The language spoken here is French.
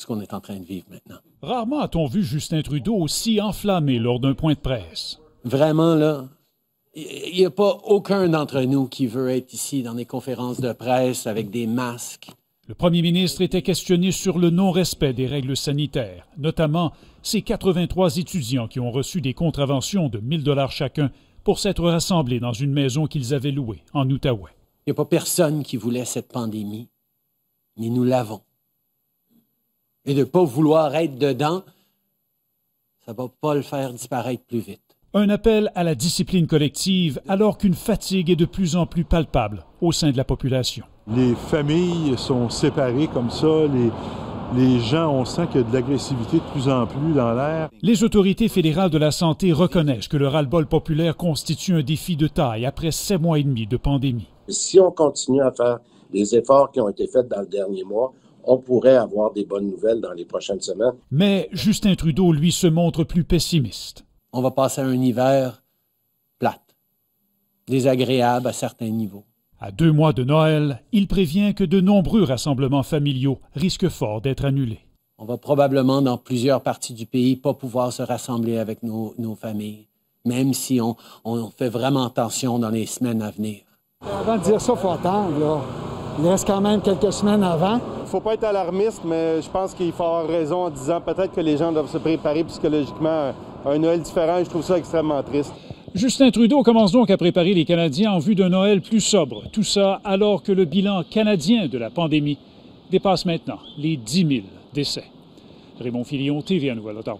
ce qu'on est en train de vivre maintenant. Rarement a-t-on vu Justin Trudeau aussi enflammé lors d'un point de presse. Vraiment, là, il n'y a pas aucun d'entre nous qui veut être ici dans des conférences de presse avec des masques. Le premier ministre était questionné sur le non-respect des règles sanitaires, notamment ces 83 étudiants qui ont reçu des contraventions de 1 000 $ chacun pour s'être rassemblés dans une maison qu'ils avaient louée en Outaouais. Il n'y a pas personne qui voulait cette pandémie, mais nous l'avons. Et de ne pas vouloir être dedans, ça ne va pas le faire disparaître plus vite. Un appel à la discipline collective alors qu'une fatigue est de plus en plus palpable au sein de la population. Les familles sont séparées comme ça, les gens, on sent qu'il y a de l'agressivité de plus en plus dans l'air. Les autorités fédérales de la santé reconnaissent que le ras-le-bol populaire constitue un défi de taille après 7 mois et demi de pandémie. Si on continue à faire les efforts qui ont été faits dans le dernier mois, on pourrait avoir des bonnes nouvelles dans les prochaines semaines. Mais Justin Trudeau, lui, se montre plus pessimiste. On va passer à un hiver plate, désagréable à certains niveaux. À 2 mois de Noël, il prévient que de nombreux rassemblements familiaux risquent fort d'être annulés. On va probablement, dans plusieurs parties du pays, pas pouvoir se rassembler avec nos familles, même si on fait vraiment attention dans les semaines à venir. Avant de dire ça, il faut attendre, là. Il reste quand même quelques semaines avant. Il ne faut pas être alarmiste, mais je pense qu'il faut avoir raison en disant peut-être que les gens doivent se préparer psychologiquement à un Noël différent. Je trouve ça extrêmement triste. Justin Trudeau commence donc à préparer les Canadiens en vue d'un Noël plus sobre. Tout ça alors que le bilan canadien de la pandémie dépasse maintenant les 10 000 décès. Raymond Filion, TVA Nouvelle-Ottawa.